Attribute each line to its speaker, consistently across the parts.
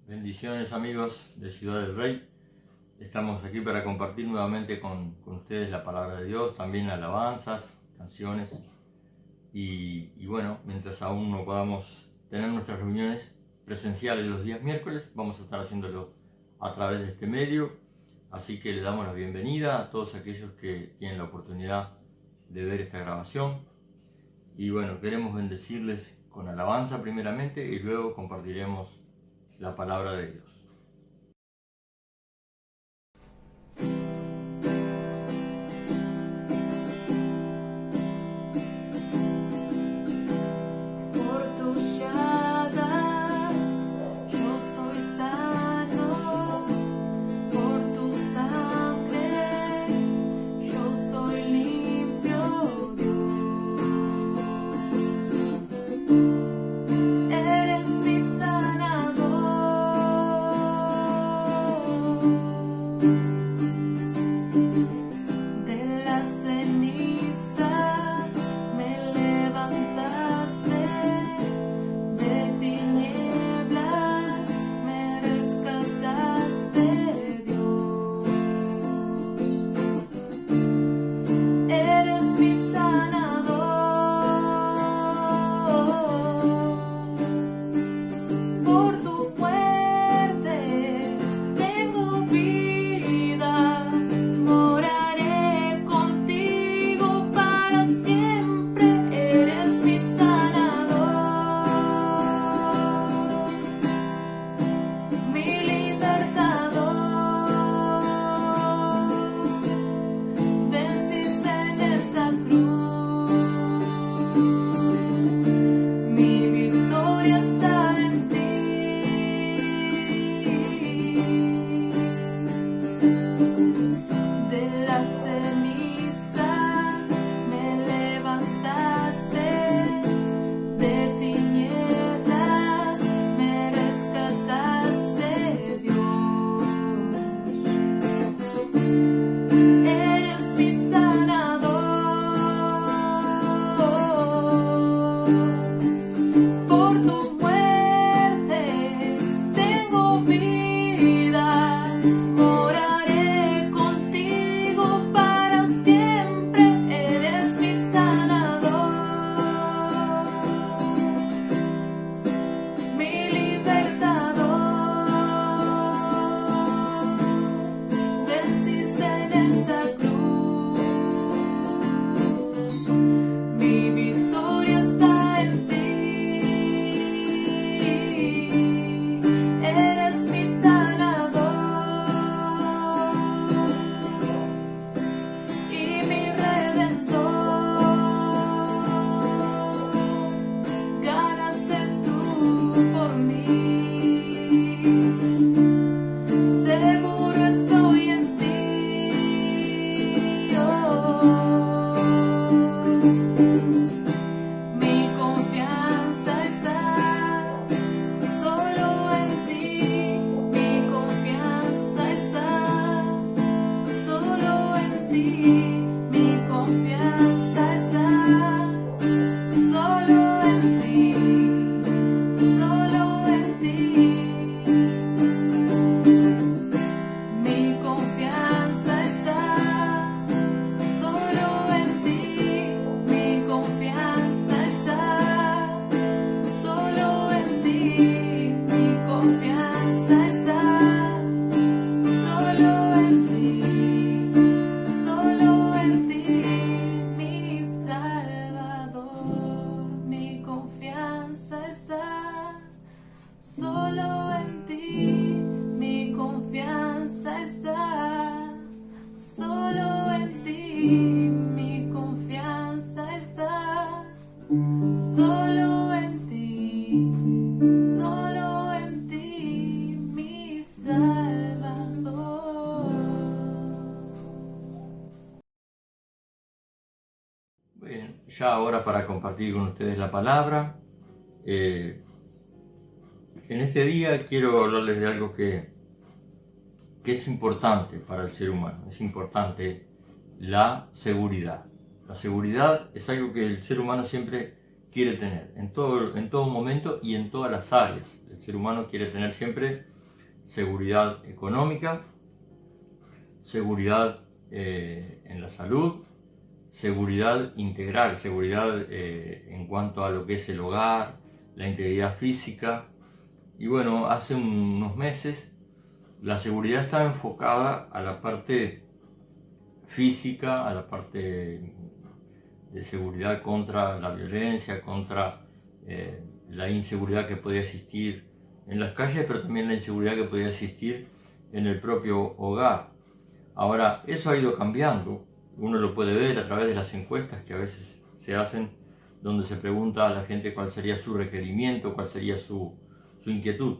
Speaker 1: Bendiciones amigos de Ciudad del Rey. Estamos aquí para compartir nuevamente con ustedes la palabra de Dios, también alabanzas, canciones y bueno, mientras aún no podamos tener nuestras reuniones presenciales los días miércoles, vamos a estar haciéndolo a través de este medio. Así que le damos la bienvenida a todos aquellos que tienen la oportunidad de ver esta grabación. Y bueno, queremos bendecirles con alabanza primeramente y luego compartiremos la palabra de Dios.
Speaker 2: Por tus llagas yo soy sano, por tu sangre yo soy limpio, Dios. Eres mi sanador, de las cenizas me levantaste, de tinieblas me rescataste, Dios. Eres mi sanador, por tu muerte tengo vida, moraré contigo para siempre. Eres mi sanador, mi libertador. Venciste en esa cruz, mi victoria está en ti. De las cenizas me levantaste, de tinieblas me rescataste, Dios. Eres mi sanador, por tu muerte tengo vida, moraré contigo para siempre. Eres mi sanador, mi libertador. Venciste en esa cruz, mi victoria está en ti. Eres mi sanador y mi redentor. Ganaste tú por mí, seguro estoy en ti, mi confianza está solo en ti, mi confianza está solo en ti, mi confianza está solo en ti, solo en ti. Mi confianza está solo en ti, mi confianza está solo en ti, mi confianza está solo en ti, solo en ti, mi Salvador. Mi confianza está solo en ti, mi confianza está solo en ti, mi confianza está solo en ti, solo en ti, mi Salvador.
Speaker 1: Bien, ya ahora para compartir con ustedes la palabra. En este día quiero hablarles de algo que es importante para el ser humano. Es importante la seguridad. La seguridad es algo que el ser humano siempre quiere tener, en todo momento y en todas las áreas. El ser humano quiere tener siempre seguridad económica, seguridad en la salud, seguridad integral, seguridad en cuanto a lo que es el hogar, la integridad física. Y bueno, hace unos meses la seguridad estaba enfocada a la parte física, a la parte de seguridad contra la violencia, contra la inseguridad que podía existir en las calles, pero también la inseguridad que podía existir en el propio hogar. Ahora, eso ha ido cambiando. Uno lo puede ver a través de las encuestas que a veces se hacen, donde se pregunta a la gente cuál sería su requerimiento, cuál sería su inquietud.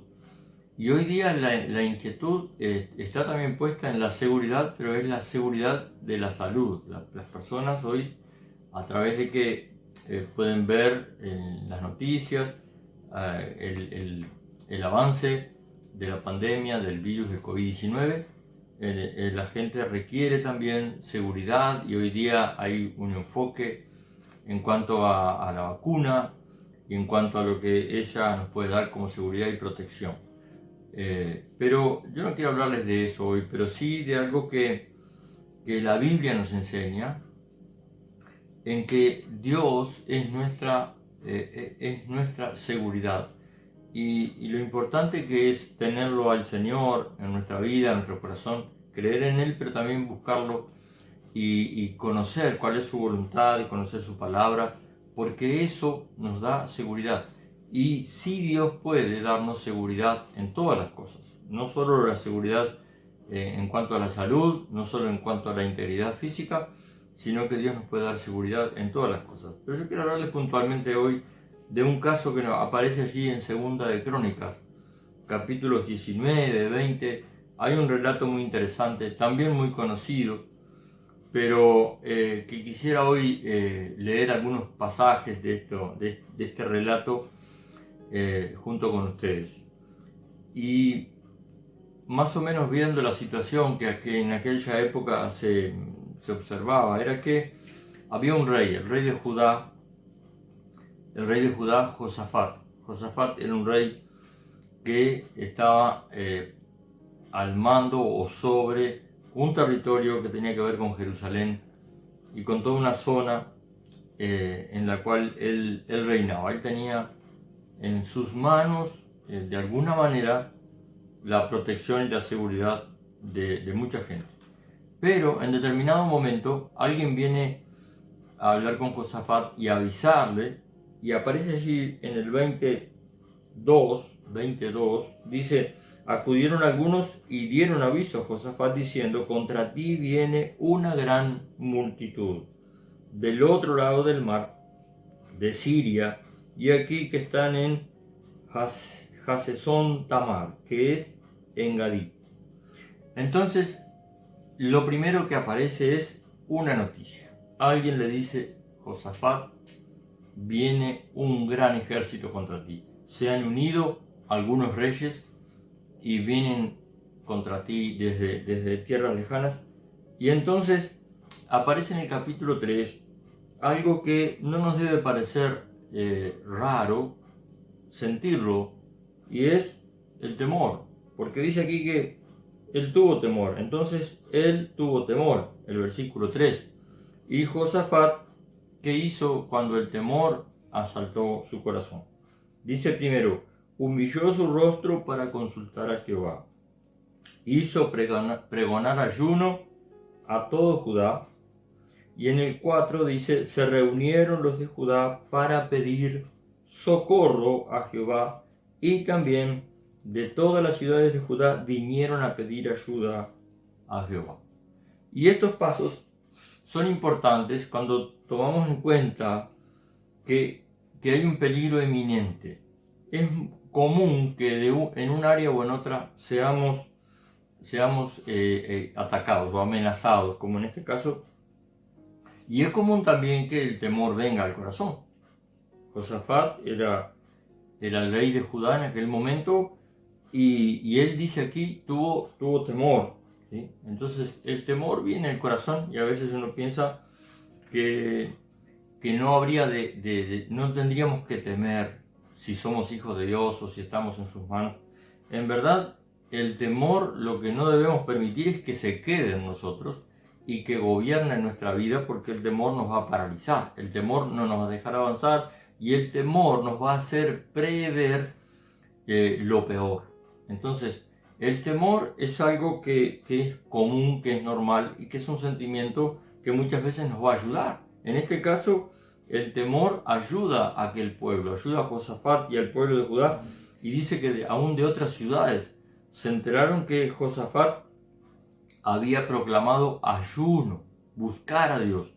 Speaker 1: Y hoy día la inquietud está también puesta en la seguridad, pero es la seguridad de la salud. Las personas hoy, a través de que pueden ver en las noticias el avance de la pandemia, del virus de COVID-19, la gente requiere también seguridad, y hoy día hay un enfoque en cuanto a la vacuna y en cuanto a lo que ella nos puede dar como seguridad y protección. Pero yo no quiero hablarles de eso hoy, pero sí de algo que la Biblia nos enseña, en que Dios es nuestra seguridad. Y lo importante que es tenerlo al Señor en nuestra vida, en nuestro corazón, creer en Él, pero también buscarlo y conocer cuál es su voluntad y conocer su palabra, porque eso nos da seguridad. Y sí, Dios puede darnos seguridad en todas las cosas, no solo la seguridad en cuanto a la salud, no solo en cuanto a la integridad física, sino que Dios nos puede dar seguridad en todas las cosas. Pero yo quiero hablarles puntualmente hoy de un caso que aparece allí en Segunda de Crónicas, capítulos 19, 20. Hay un relato muy interesante, también muy conocido, pero que quisiera hoy leer algunos pasajes de este relato junto con ustedes. Y más o menos viendo la situación que en aquella época se observaba, era que había un rey, el rey de Judá, Josafat. Josafat era un rey que estaba al mando o sobre un territorio que tenía que ver con Jerusalén y con toda una zona en la cual él reinaba. Él tenía en sus manos, de alguna manera, la protección y la seguridad de mucha gente. Pero en determinado momento alguien viene a hablar con Josafat y a avisarle, y aparece allí en el 22, dice: acudieron algunos y dieron aviso a Josafat diciendo: contra ti viene una gran multitud del otro lado del mar, de Siria, y aquí que están en Hasezón Tamar, que es en Gadí. Entonces, lo primero que aparece es una noticia. Alguien le dice: Josafat, viene un gran ejército contra ti. Se han unido algunos reyes y vienen contra ti desde tierras lejanas. Y entonces aparece en el capítulo 3 algo que no nos debe parecer raro sentirlo, y es el temor, porque dice aquí que él tuvo temor. Entonces él tuvo temor, el versículo 3. Y Josafat, ¿qué hizo cuando el temor asaltó su corazón? Dice primero: humilló su rostro para consultar a Jehová. Hizo pregonar ayuno a todo Judá. Y en el 4 dice: se reunieron los de Judá para pedir socorro a Jehová, y también de todas las ciudades de Judá vinieron a pedir ayuda a Jehová. Y estos pasos son importantes cuando tomamos en cuenta que hay un peligro eminente. Es común que en un área o en otra seamos atacados o amenazados, como en este caso. Y es común también que el temor venga al corazón. Josafat era el rey de Judá en aquel momento, y él dice aquí, tuvo temor, ¿sí? Entonces el temor viene al corazón, y a veces uno piensa que no habría no tendríamos que temer si somos hijos de Dios o si estamos en sus manos. En verdad, el temor lo que no debemos permitir es que se quede en nosotros y que gobierne en nuestra vida, porque el temor nos va a paralizar, el temor no nos va a dejar avanzar y el temor nos va a hacer prever lo peor. Entonces, el temor es algo que es común, que es normal y que es un sentimiento que muchas veces nos va a ayudar. En este caso, el temor ayuda a aquel pueblo, ayuda a Josafat y al pueblo de Judá, y dice que aún de otras ciudades se enteraron que Josafat había proclamado ayuno, buscar a Dios.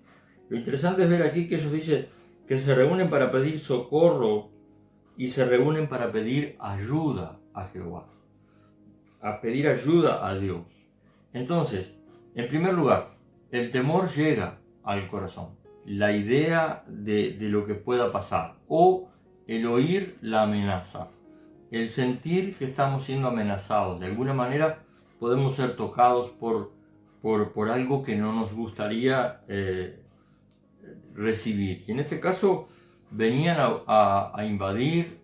Speaker 1: Lo interesante es ver aquí que ellos dicen que se reúnen para pedir socorro y se reúnen para pedir ayuda a Jehová, a pedir ayuda a Dios. Entonces, en primer lugar, el temor llega al corazón, la idea de lo que pueda pasar, o el oír la amenaza, el sentir que estamos siendo amenazados. De alguna manera podemos ser tocados por algo que no nos gustaría recibir. Y en este caso venían a invadir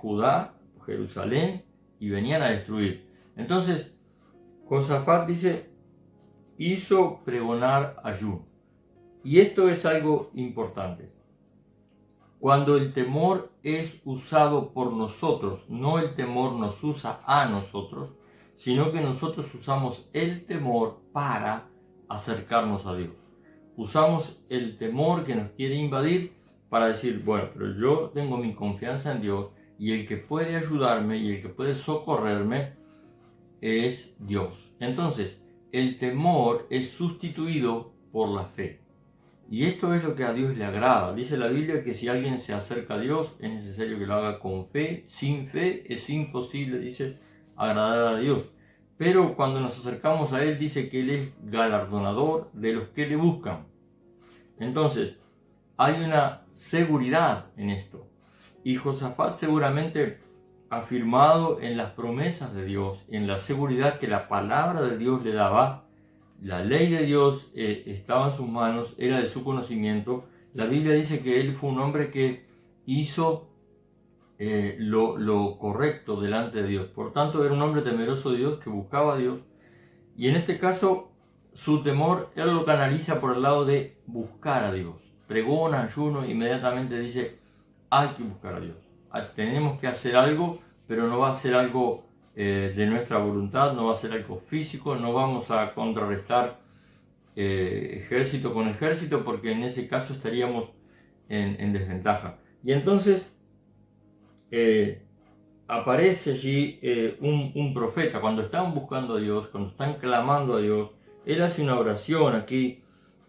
Speaker 1: Judá, Jerusalén, y venían a destruir. Entonces, Josafat dice, hizo pregonar ayuno. Y esto es algo importante. Cuando el temor es usado por nosotros, no el temor nos usa a nosotros, sino que nosotros usamos el temor para acercarnos a Dios. Usamos el temor que nos quiere invadir para decir, bueno, pero yo tengo mi confianza en Dios y el que puede ayudarme y el que puede socorrerme es Dios. Entonces, el temor es sustituido por la fe. Y esto es lo que a Dios le agrada. Dice la Biblia que si alguien se acerca a Dios, es necesario que lo haga con fe. Sin fe es imposible, dice, agradar a Dios. Pero cuando nos acercamos a Él, dice que Él es galardonador de los que le buscan. Entonces, hay una seguridad en esto. Y Josafat seguramente afirmado en las promesas de Dios, en la seguridad que la palabra de Dios le daba. La ley de Dios estaba en sus manos, era de su conocimiento. La Biblia dice que él fue un hombre que hizo lo correcto delante de Dios. Por tanto, era un hombre temeroso de Dios, que buscaba a Dios. Y en este caso, su temor, él lo canaliza por el lado de buscar a Dios. Pregona, ayuno, inmediatamente dice, hay que buscar a Dios. Tenemos que hacer algo, pero no va a ser algo de nuestra voluntad, no va a ser algo físico, no vamos a contrarrestar ejército con ejército, porque en ese caso estaríamos en desventaja. Y entonces aparece allí un profeta. Cuando están buscando a Dios, cuando están clamando a Dios, él hace una oración aquí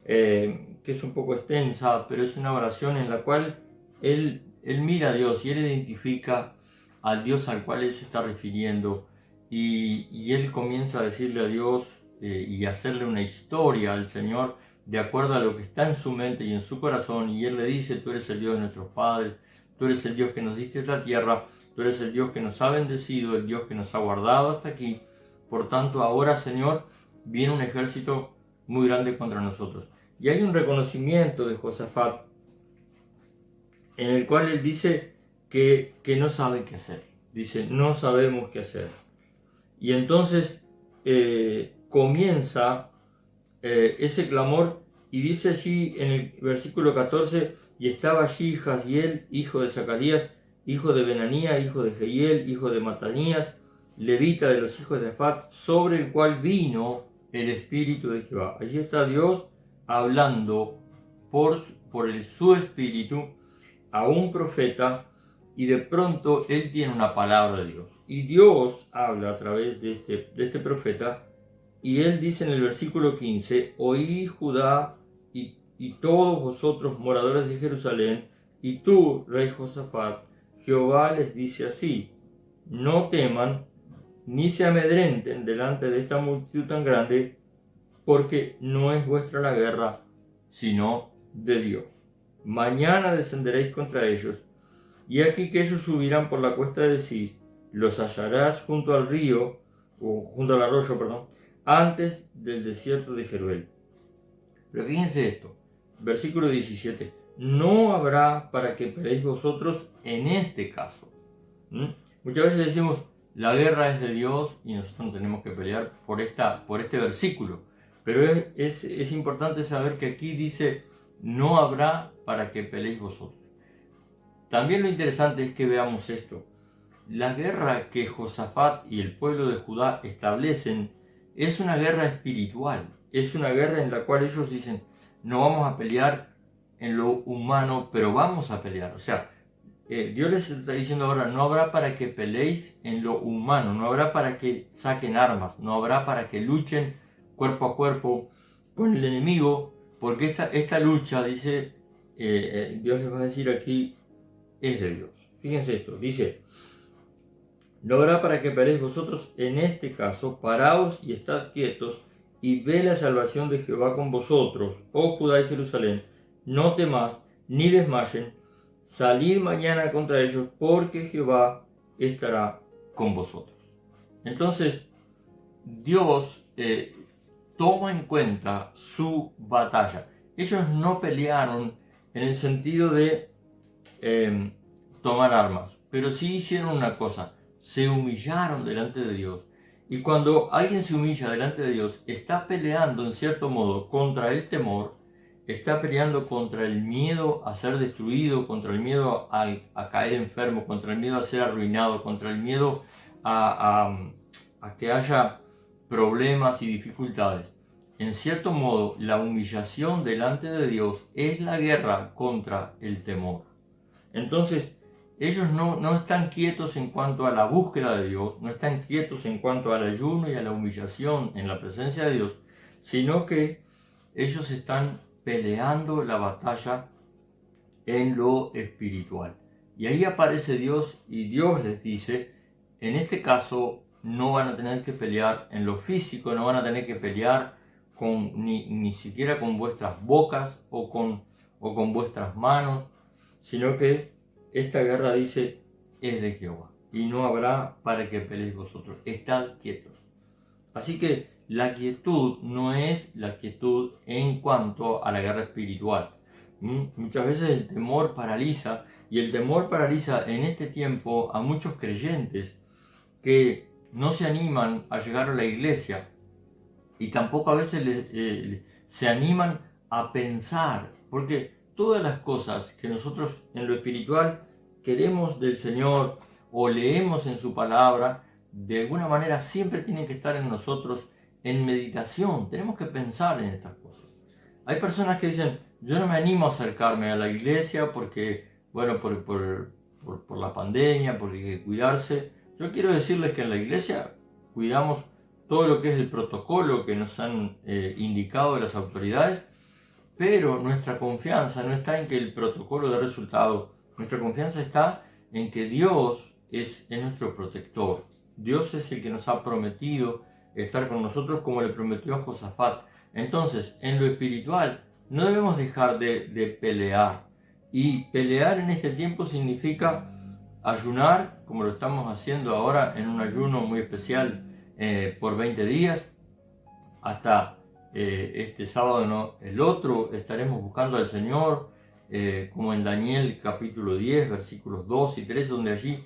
Speaker 1: que es un poco extensa, pero es una oración en la cual él mira a Dios y él identifica al Dios al cual él se está refiriendo, y él comienza a decirle a Dios y hacerle una historia al Señor de acuerdo a lo que está en su mente y en su corazón, y él le dice, tú eres el Dios de nuestros padres, tú eres el Dios que nos diste la tierra, tú eres el Dios que nos ha bendecido, el Dios que nos ha guardado hasta aquí. Por tanto, ahora, Señor, viene un ejército muy grande contra nosotros. Y hay un reconocimiento de Josafat en el cual él dice que no sabe qué hacer. Dice, no sabemos qué hacer. Y entonces comienza ese clamor, y dice allí en el versículo 14, y estaba allí Jaziel, hijo de Zacarías, hijo de Benanía, hijo de Jehiel, hijo de Matanías, levita de los hijos de Afat, sobre el cual vino el Espíritu de Jehová. Allí está Dios hablando por su Espíritu a un profeta, y de pronto él tiene una palabra de Dios. Y Dios habla a través de este profeta, y él dice en el versículo 15, oí Judá y todos vosotros moradores de Jerusalén, y tú, rey Josafat, Jehová les dice así, no teman ni se amedrenten delante de esta multitud tan grande, porque no es vuestra la guerra, sino de Dios. Mañana descenderéis contra ellos, y aquí que ellos subirán por la cuesta de Cis, los hallarás junto al río, o junto al arroyo, perdón, antes del desierto de Jeruel. Pero fíjense esto, versículo 17, no habrá para que peleéis vosotros en este caso. Muchas veces decimos, la guerra es de Dios y nosotros no tenemos que pelear por este versículo. Pero es importante saber que aquí dice, no habrá para que peleéis vosotros. También lo interesante es que veamos esto. La guerra que Josafat y el pueblo de Judá establecen es una guerra espiritual. Es una guerra en la cual ellos dicen, no vamos a pelear en lo humano, pero vamos a pelear. O sea, Dios les está diciendo ahora, no habrá para que peleéis en lo humano, no habrá para que saquen armas, no habrá para que luchen cuerpo a cuerpo con el enemigo, porque esta lucha, dice, Dios les va a decir aquí, es de Dios. Fíjense esto, dice, no habrá para que peleéis vosotros, en este caso, paraos y estad quietos, y ve la salvación de Jehová con vosotros, oh Judá y Jerusalén, no temas, ni desmayen, salid mañana contra ellos, porque Jehová estará con vosotros. Entonces, Dios toma en cuenta su batalla. Ellos no pelearon en el sentido de tomar armas, pero sí hicieron una cosa, se humillaron delante de Dios. Y cuando alguien se humilla delante de Dios, está peleando en cierto modo contra el temor, está peleando contra el miedo a ser destruido, contra el miedo a caer enfermo, contra el miedo a ser arruinado, contra el miedo a que haya problemas y dificultades. En cierto modo, la humillación delante de Dios es la guerra contra el temor. Entonces, ellos no están quietos en cuanto a la búsqueda de Dios, no están quietos en cuanto al ayuno y a la humillación en la presencia de Dios, sino que ellos están peleando la batalla en lo espiritual. Y ahí aparece Dios y Dios les dice, en este caso no van a tener que pelear en lo físico, no van a tener que pelear ni siquiera con vuestras bocas o con vuestras manos, sino que esta guerra, dice, es de Jehová y no habrá para que peleéis vosotros. Estad quietos. Así que la quietud no es la quietud en cuanto a la guerra espiritual. Muchas veces el temor paraliza, y el temor paraliza en este tiempo a muchos creyentes que no se animan a llegar a la iglesia y tampoco a veces se animan a pensar, porque todas las cosas que nosotros en lo espiritual queremos del Señor o leemos en su palabra, de alguna manera siempre tienen que estar en nosotros en meditación. Tenemos que pensar en estas cosas. Hay personas que dicen, yo no me animo a acercarme a la iglesia porque, bueno, por la pandemia, porque hay que cuidarse. Yo quiero decirles que en la iglesia cuidamos todo lo que es el protocolo que nos han indicado las autoridades, pero nuestra confianza no está en que el protocolo dé resultado. Nuestra confianza está en que Dios es nuestro protector. Dios es el que nos ha prometido estar con nosotros como le prometió a Josafat. Entonces, en lo espiritual, no debemos dejar de pelear. Y pelear en este tiempo significa ayunar, como lo estamos haciendo ahora en un ayuno muy especial por 20 días, hasta este sábado, no, el otro, estaremos buscando al Señor, como en Daniel capítulo 10, versículos 2 y 3, donde allí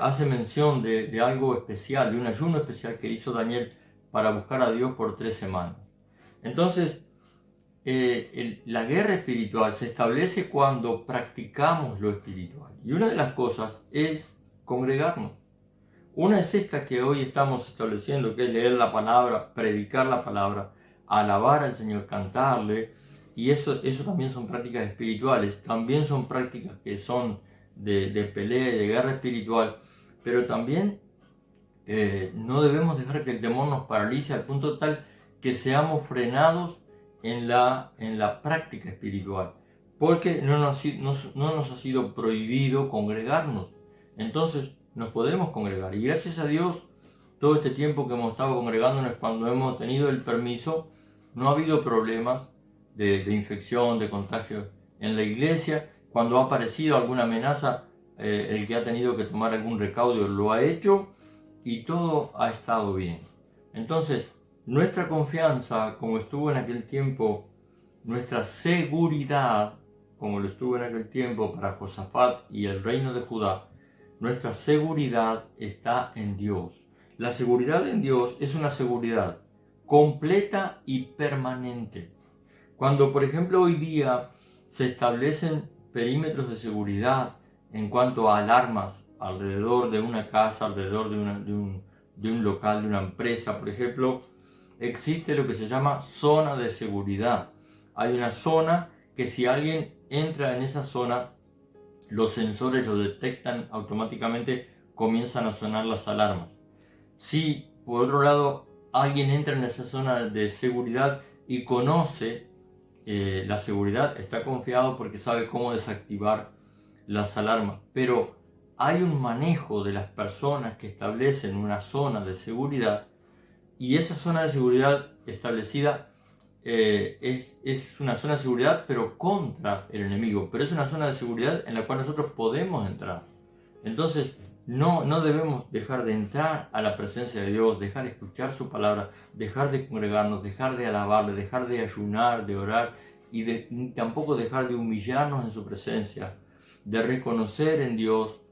Speaker 1: hace mención de algo especial, de un ayuno especial que hizo Daniel para buscar a Dios por 3 semanas. Entonces, la guerra espiritual se establece cuando practicamos lo espiritual. Y una de las cosas es congregarnos. Una es esta que hoy estamos estableciendo, que es leer la palabra, predicar la palabra, alabar al Señor, cantarle. Y eso también son prácticas espirituales. También son prácticas que son de pelea y de guerra espiritual. Pero también no debemos dejar que el temor nos paralice al punto tal que seamos frenados en la práctica espiritual, porque no nos ha sido prohibido congregarnos. Entonces nos podemos congregar, y gracias a Dios, todo este tiempo que hemos estado congregándonos, cuando hemos tenido el permiso, no ha habido problemas de infección, de contagio en la iglesia. Cuando ha aparecido alguna amenaza, el que ha tenido que tomar algún recaudo lo ha hecho, y todo ha estado bien. Entonces, nuestra confianza, como estuvo en aquel tiempo, nuestra seguridad, como lo estuvo en aquel tiempo para Josafat y el reino de Judá, nuestra seguridad está en Dios. La seguridad en Dios es una seguridad completa y permanente. Cuando, por ejemplo, hoy día se establecen perímetros de seguridad en cuanto a alarmas alrededor de una casa, alrededor de un local, de una empresa, por ejemplo, existe lo que se llama zona de seguridad. Hay una zona que si alguien entra en esa zona, los sensores lo detectan automáticamente, comienzan a sonar las alarmas. Si por otro lado alguien entra en esa zona de seguridad y conoce la seguridad, está confiado porque sabe cómo desactivar las alarmas. Pero hay un manejo de las personas que establecen una zona de seguridad, y esa zona de seguridad establecida es una zona de seguridad pero contra el enemigo, pero es una zona de seguridad en la cual nosotros podemos entrar. Entonces no debemos dejar de entrar a la presencia de Dios, dejar de escuchar su palabra, dejar de congregarnos, dejar de alabarle, dejar de ayunar, de orar, y tampoco dejar de humillarnos en su presencia, de reconocer en Dios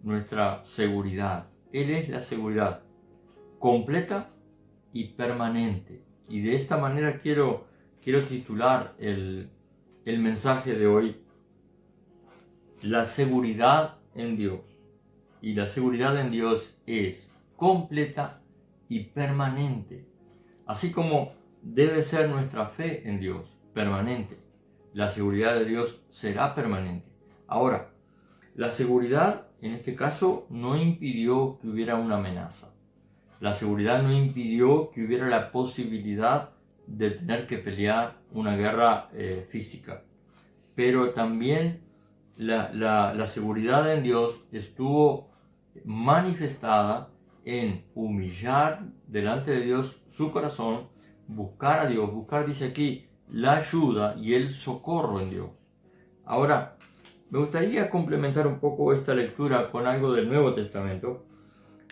Speaker 1: nuestra seguridad. Él es la seguridad completa y permanente. Y de esta manera quiero titular el mensaje de hoy: la seguridad en Dios. Y la seguridad en Dios es completa y permanente. Así como debe ser nuestra fe en Dios permanente, la seguridad de Dios será permanente. Ahora, la seguridad en este caso no impidió que hubiera una amenaza. La seguridad no impidió que hubiera la posibilidad de tener que pelear una guerra física. Pero también la seguridad en Dios estuvo manifestada en humillar delante de Dios su corazón, buscar a Dios, buscar, dice aquí, la ayuda y el socorro en Dios. Ahora, me gustaría complementar un poco esta lectura con algo del Nuevo Testamento.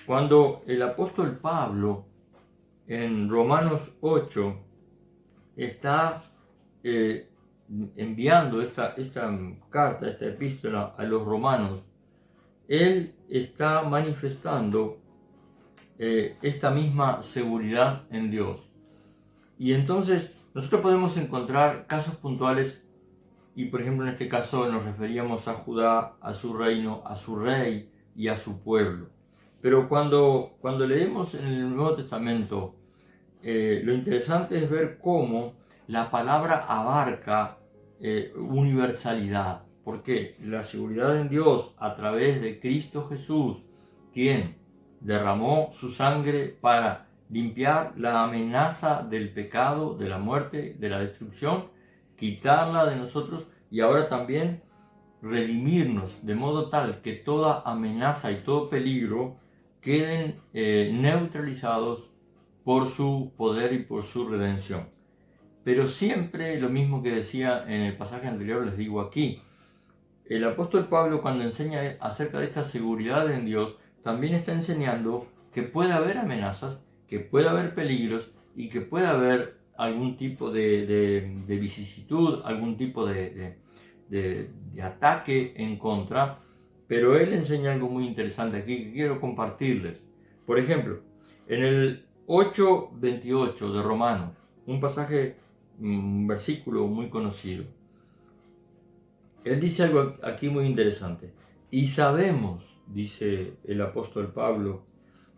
Speaker 1: Cuando el apóstol Pablo en Romanos 8 está enviando esta carta, esta epístola a los romanos, él está manifestando esta misma seguridad en Dios. Y entonces nosotros podemos encontrar casos puntuales, y por ejemplo en este caso nos referíamos a Judá, a su reino, a su rey y a su pueblo. Pero cuando leemos en el Nuevo Testamento, lo interesante es ver cómo la palabra abarca universalidad. Porque la seguridad en Dios a través de Cristo Jesús, quien derramó su sangre para limpiar la amenaza del pecado, de la muerte, de la destrucción, quitarla de nosotros y ahora también redimirnos de modo tal que toda amenaza y todo peligro queden neutralizados por su poder y por su redención. Pero siempre lo mismo que decía en el pasaje anterior, les digo aquí. El apóstol Pablo, cuando enseña acerca de esta seguridad en Dios, también está enseñando que puede haber amenazas, que puede haber peligros y que puede haber algún tipo de vicisitud, algún tipo de ataque en contra. Pero él enseña algo muy interesante aquí que quiero compartirles. Por ejemplo, en el 8:28 de Romanos, un pasaje, un versículo muy conocido, él dice algo aquí muy interesante. Y sabemos, dice el apóstol Pablo,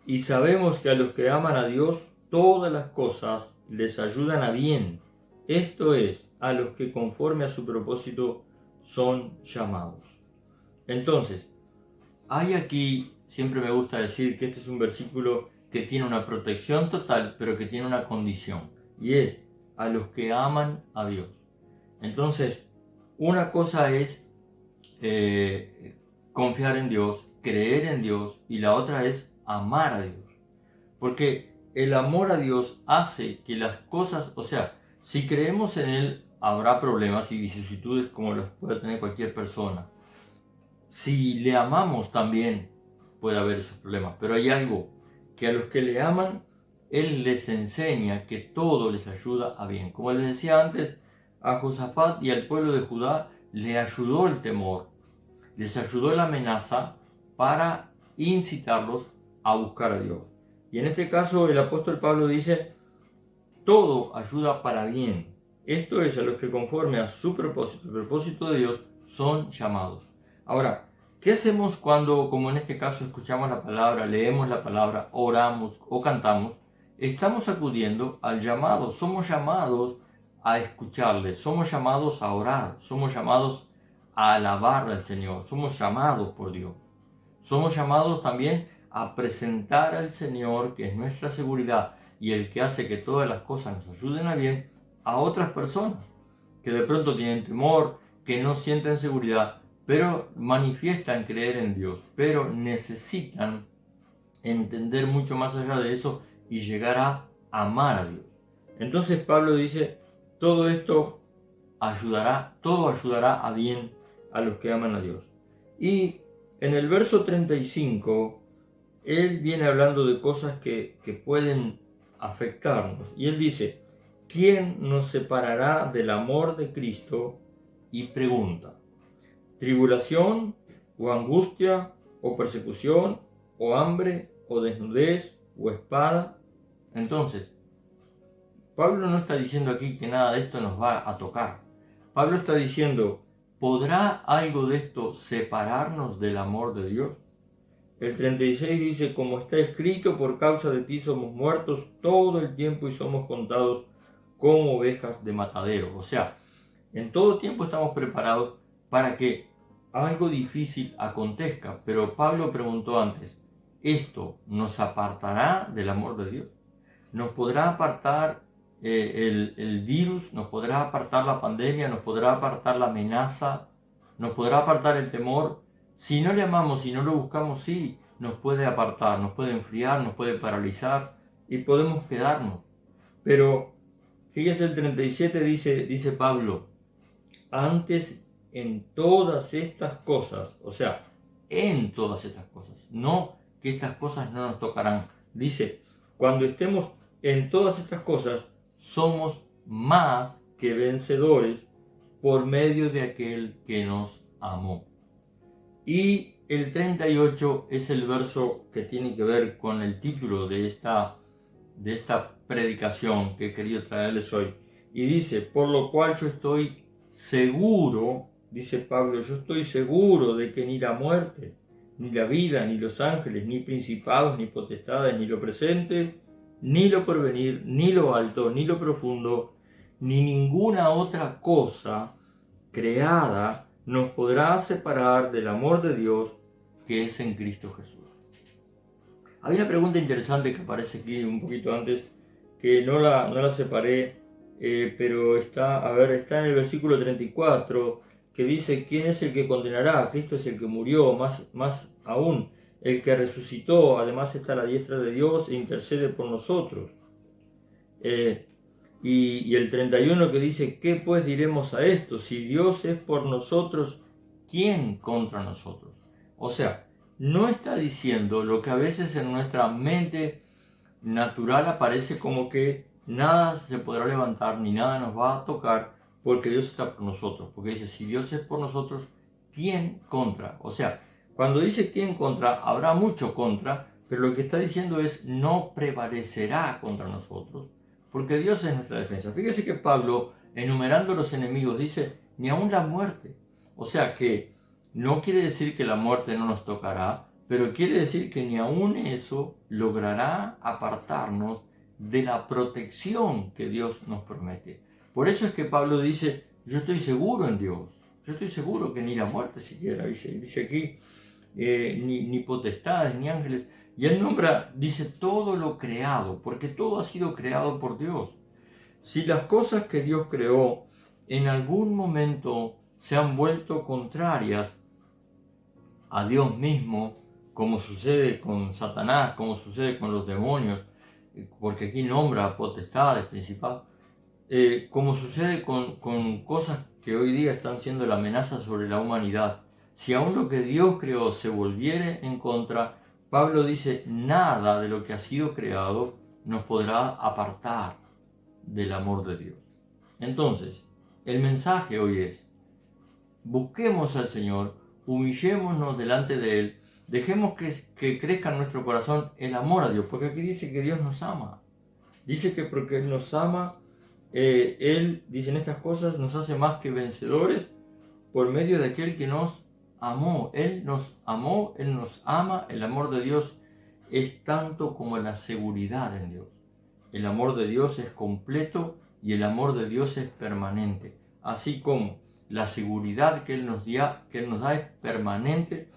Speaker 1: y sabemos que a los que aman a Dios, todas las cosas les ayudan a bien. Esto es, a los que conforme a su propósito son llamados. Entonces, hay aquí, siempre me gusta decir que este es un versículo que tiene una protección total, pero que tiene una condición. Y es, a los que aman a Dios. Entonces, una cosa es confiar en Dios, creer en Dios, y la otra es amar a Dios. Porque el amor a Dios hace que las cosas, o sea, si creemos en Él, habrá problemas y vicisitudes como las puede tener cualquier persona. Si le amamos también puede haber esos problemas, pero hay algo que a los que le aman, Él les enseña que todo les ayuda a bien. Como les decía antes, a Josafat y al pueblo de Judá le ayudó el temor, les ayudó la amenaza, para incitarlos a buscar a Dios. Y en este caso el apóstol Pablo dice, todo ayuda para bien. Esto es a los que conforme a su propósito, el propósito de Dios, son llamados. Ahora, ¿qué hacemos cuando, como en este caso, escuchamos la palabra, leemos la palabra, oramos o cantamos? Estamos acudiendo al llamado, somos llamados a escucharle, somos llamados a orar, somos llamados a alabar al Señor, somos llamados por Dios. Somos llamados también a presentar al Señor, que es nuestra seguridad y el que hace que todas las cosas nos ayuden a bien, a otras personas que de pronto tienen temor, que no sienten seguridad, pero manifiestan creer en Dios, pero necesitan entender mucho más allá de eso y llegar a amar a Dios. Entonces Pablo dice, todo esto todo ayudará a bien a los que aman a Dios. Y en el verso 35, él viene hablando de cosas que pueden afectarnos. Y él dice, ¿quién nos separará del amor de Cristo? Y pregunta, ¿tribulación o angustia o persecución o hambre o desnudez o espada? Entonces, Pablo no está diciendo aquí que nada de esto nos va a tocar. Pablo está diciendo, ¿podrá algo de esto separarnos del amor de Dios? El 36 dice, como está escrito, por causa de ti somos muertos todo el tiempo y somos contados como ovejas de matadero. O sea, en todo tiempo estamos preparados para que algo difícil acontezca. Pero Pablo preguntó antes, ¿esto nos apartará del amor de Dios? ¿Nos podrá apartar el virus? ¿Nos podrá apartar la pandemia? ¿Nos podrá apartar la amenaza? ¿Nos podrá apartar el temor? Si no le amamos, si no lo buscamos, sí, nos puede apartar, nos puede enfriar, nos puede paralizar y podemos quedarnos. Pero fíjese el 37 dice Pablo, antes en todas estas cosas, o sea, en todas estas cosas, no que estas cosas no nos tocarán. Dice, cuando estemos en todas estas cosas, somos más que vencedores por medio de aquel que nos amó. Y el 38 es el verso que tiene que ver con el título de esta predicación que he querido traerles hoy. Y dice, por lo cual yo estoy seguro, dice Pablo, yo estoy seguro de que ni la muerte, ni la vida, ni los ángeles, ni principados, ni potestades, ni lo presente, ni lo porvenir, ni lo alto, ni lo profundo, ni ninguna otra cosa creada nos podrá separar del amor de Dios que es en Cristo Jesús. Hay una pregunta interesante que aparece aquí un poquito antes, que no la separé, pero está en el versículo 34, que dice, ¿quién es el que condenará? Cristo es el que murió, más aún, el que resucitó, además está a la diestra de Dios e intercede por nosotros. Y el 31 que dice, ¿qué pues diremos a esto? Si Dios es por nosotros, ¿quién contra nosotros? O sea, no está diciendo lo que a veces en nuestra mente natural aparece como que nada se podrá levantar ni nada nos va a tocar porque Dios está por nosotros. Porque dice, si Dios es por nosotros, ¿quién contra? O sea, cuando dice quién contra, habrá mucho contra, pero lo que está diciendo es no prevalecerá contra nosotros, porque Dios es nuestra defensa. Fíjese que Pablo, enumerando los enemigos, dice, ni aun la muerte. O sea que no quiere decir que la muerte no nos tocará, pero quiere decir que ni aun eso logrará apartarnos de la protección que Dios nos promete. Por eso es que Pablo dice, yo estoy seguro en Dios. Yo estoy seguro que ni la muerte siquiera, dice aquí, ni potestades, ni ángeles. Y él nombra, dice, todo lo creado, porque todo ha sido creado por Dios. Si las cosas que Dios creó en algún momento se han vuelto contrarias a Dios mismo, como sucede con Satanás, como sucede con los demonios, porque aquí nombra potestades, principados, como sucede con cosas que hoy día están siendo la amenaza sobre la humanidad. Si aún lo que Dios creó se volviere en contra, Pablo dice, nada de lo que ha sido creado nos podrá apartar del amor de Dios. Entonces, el mensaje hoy es, busquemos al Señor, humillémonos delante de Él dejemos que crezca en nuestro corazón el amor a Dios, porque aquí dice que Dios nos ama. Dice que porque Él nos ama, Él, dicen estas cosas, nos hace más que vencedores por medio de aquel que nos amó. Él nos amó, Él nos ama. El amor de Dios es tanto como la seguridad en Dios. El amor de Dios es completo y el amor de Dios es permanente. Así como la seguridad que Él nos da es permanente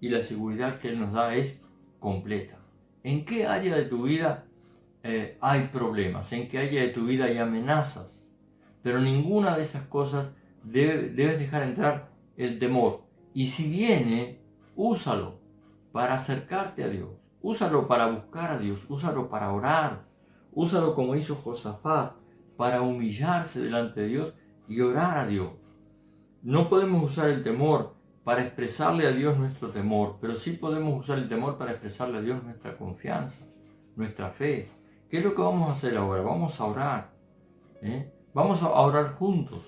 Speaker 1: y la seguridad que Él nos da es completa. ¿En qué área de tu vida hay problemas? ¿En qué área de tu vida hay amenazas? Pero ninguna de esas cosas debes dejar entrar el temor. Y si viene, úsalo para acercarte a Dios. Úsalo para buscar a Dios. Úsalo para orar. Úsalo como hizo Josafat, para humillarse delante de Dios y orar a Dios. No podemos usar el temor para expresarle a Dios nuestro temor, pero sí podemos usar el temor para expresarle a Dios nuestra confianza, nuestra fe. ¿Qué es lo que vamos a hacer ahora? Vamos a orar. Vamos a orar juntos.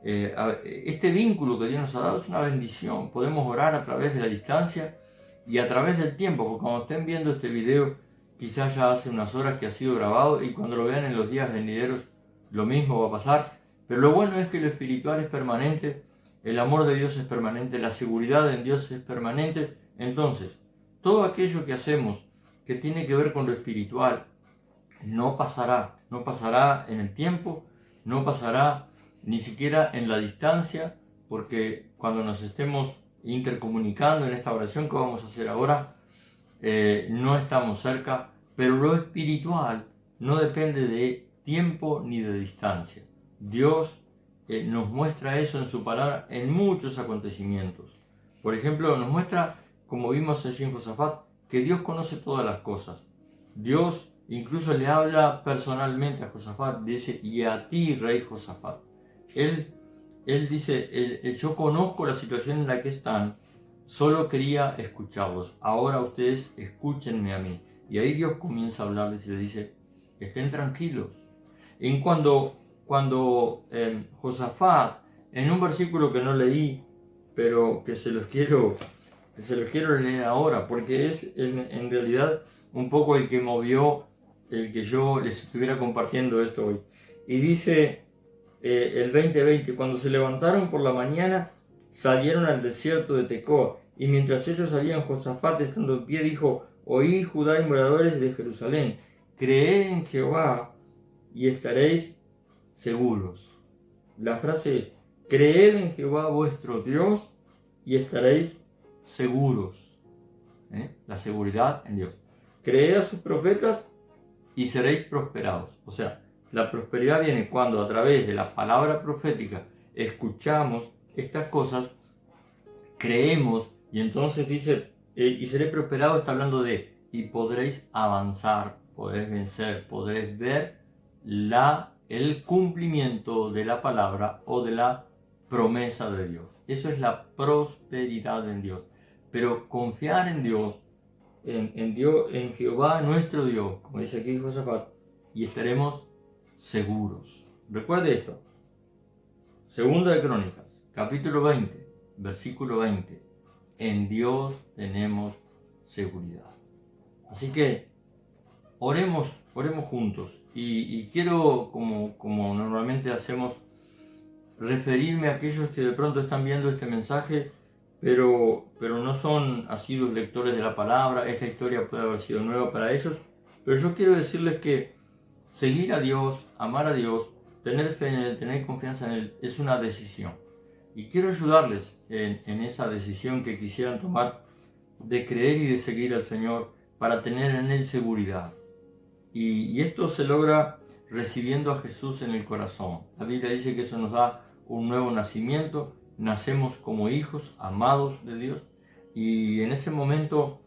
Speaker 1: Este vínculo que Dios nos ha dado es una bendición. Podemos orar a través de la distancia y a través del tiempo, porque cuando estén viendo este video, quizás ya hace unas horas que ha sido grabado y cuando lo vean en los días venideros, lo mismo va a pasar. Pero lo bueno es que lo espiritual es permanente, el amor de Dios es permanente, la seguridad en Dios es permanente. Entonces, todo aquello que hacemos que tiene que ver con lo espiritual no pasará en el tiempo, no pasará ni siquiera en la distancia, porque cuando nos estemos intercomunicando en esta oración que vamos a hacer ahora, no estamos cerca, pero lo espiritual no depende de tiempo ni de distancia. Dios nos muestra eso en su palabra en muchos acontecimientos. Por ejemplo, nos muestra, como vimos allí en Josafat, que Dios conoce todas las cosas. Dios incluso le habla personalmente a Josafat, dice, y a ti, rey Josafat. Él dice, yo conozco la situación en la que están, solo quería escucharlos. Ahora ustedes escúchenme a mí. Y ahí Dios comienza a hablarles y les dice, estén tranquilos. Cuando Josafat, en un versículo que no leí, pero que se los quiero leer ahora, porque es en realidad un poco el que movió el que yo les estuviera compartiendo esto hoy. Y dice el 20:20, cuando se levantaron por la mañana, salieron al desierto de Tecoa, y mientras ellos salían, Josafat, estando en pie, dijo, oí Judá y moradores de Jerusalén, creed en Jehová y estaréis seguros. La frase es, creed en Jehová vuestro Dios y estaréis seguros. La seguridad en Dios. Creed a sus profetas y seréis prosperados. O sea, la prosperidad viene cuando a través de la palabra profética escuchamos estas cosas, creemos y entonces dice, y seré prosperado, está hablando de, y podréis avanzar, podréis vencer, podréis ver el cumplimiento de la palabra o de la promesa de Dios. Eso es la prosperidad en Dios. Pero confiar en Dios, en Dios, en Jehová nuestro Dios, como dice aquí Josafat, y estaremos seguros. Recuerde esto. Segunda de Crónicas, capítulo 20, versículo 20. En Dios tenemos seguridad. Así que oremos juntos. Y quiero, como normalmente hacemos, referirme a aquellos que de pronto están viendo este mensaje, pero no son asiduos lectores de la palabra. Esta historia puede haber sido nueva para ellos, pero yo quiero decirles que seguir a Dios, amar a Dios, tener fe en Él, tener confianza en Él, es una decisión. Y quiero ayudarles en esa decisión que quisieran tomar de creer y de seguir al Señor para tener en Él seguridad. Y esto se logra recibiendo a Jesús en el corazón. La Biblia dice que eso nos da un nuevo nacimiento, nacemos como hijos amados de Dios y en ese momento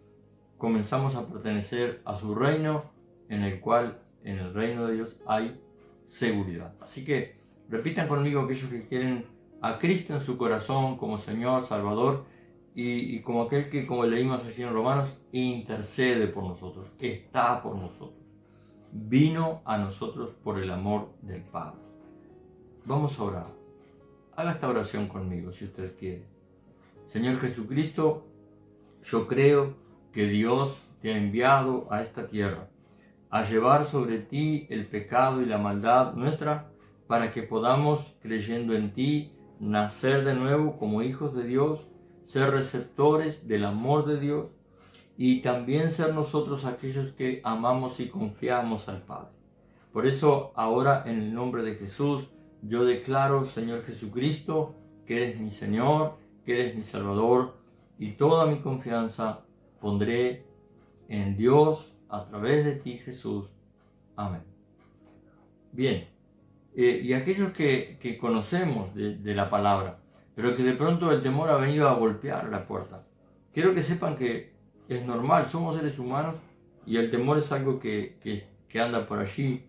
Speaker 1: comenzamos a pertenecer a su reino, en el cual en el reino de Dios hay seguridad. Así que repitan conmigo aquellos que quieren a Cristo en su corazón como Señor, Salvador y como aquel que, como leímos allí en Romanos, intercede por nosotros, está por nosotros. Vino a nosotros por el amor del Padre. Vamos a orar. Haga esta oración conmigo si usted quiere. Señor Jesucristo, Yo creo que Dios te ha enviado a esta tierra a llevar sobre ti el pecado y la maldad nuestra, para que podamos, creyendo en ti, nacer de nuevo como hijos de Dios, ser receptores del amor de Dios y también ser nosotros aquellos que amamos y confiamos al Padre. Por eso ahora, en el nombre de Jesús, yo declaro, Señor Jesucristo, que eres mi Señor, que eres mi Salvador, y toda mi confianza pondré en Dios a través de ti, Jesús. Amén. Bien, y aquellos que conocemos de la palabra, pero que de pronto el temor ha venido a golpear la puerta, quiero que sepan que es normal, somos seres humanos y el temor es algo que anda por allí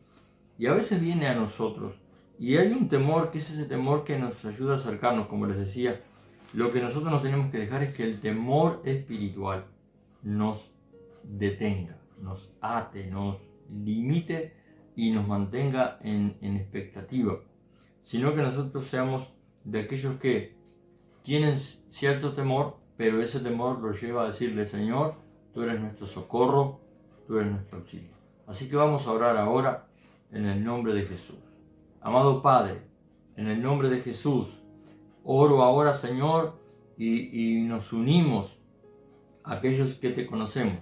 Speaker 1: y a veces viene a nosotros. Y hay un temor que es ese temor que nos ayuda a acercarnos, como les decía. Lo que nosotros nos tenemos que dejar es que el temor espiritual nos detenga, nos ate, nos limite y nos mantenga en expectativa, sino que nosotros seamos de aquellos que tienen cierto temor, pero ese temor los lleva a decirle: Señor, tú eres nuestro socorro, tú eres nuestro auxilio. Así que vamos a orar ahora en el nombre de Jesús. Amado Padre, en el nombre de Jesús, oro ahora, Señor, y nos unimos a aquellos que te conocemos,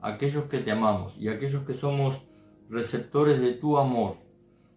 Speaker 1: a aquellos que te amamos y a aquellos que somos receptores de tu amor.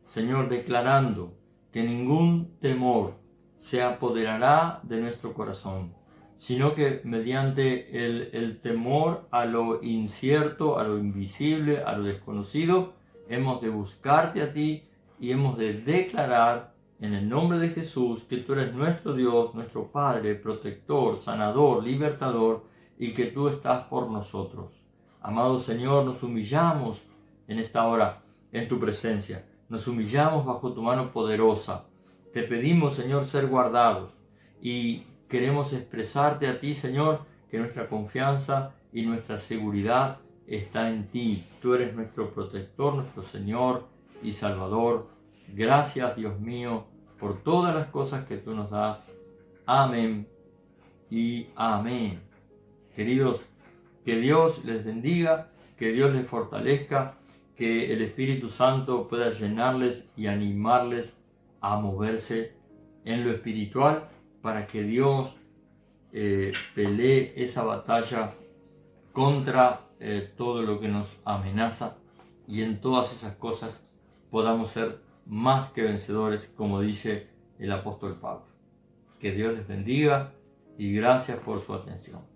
Speaker 1: Señor, declarando que ningún temor se apoderará de nuestro corazón, sino que mediante el temor a lo incierto, a lo invisible, a lo desconocido, hemos de buscarte a ti y hemos de declarar en el nombre de Jesús que tú eres nuestro Dios, nuestro Padre, protector, sanador, libertador, y que tú estás por nosotros. Amado Señor, nos humillamos en esta hora en tu presencia. Nos humillamos bajo tu mano poderosa. Te pedimos, Señor, ser guardados y queremos expresarte a ti, Señor, que nuestra confianza y nuestra seguridad está en ti. Tú eres nuestro protector, nuestro Señor y Salvador. Gracias, Dios mío, por todas las cosas que tú nos das. Amén y amén. Queridos, que Dios les bendiga, que Dios les fortalezca, que el Espíritu Santo pueda llenarles y animarles a moverse en lo espiritual para que Dios pelee esa batalla contra todo lo que nos amenaza y en todas esas cosas podamos ser más que vencedores, como dice el apóstol Pablo. Que Dios les bendiga y gracias por su atención.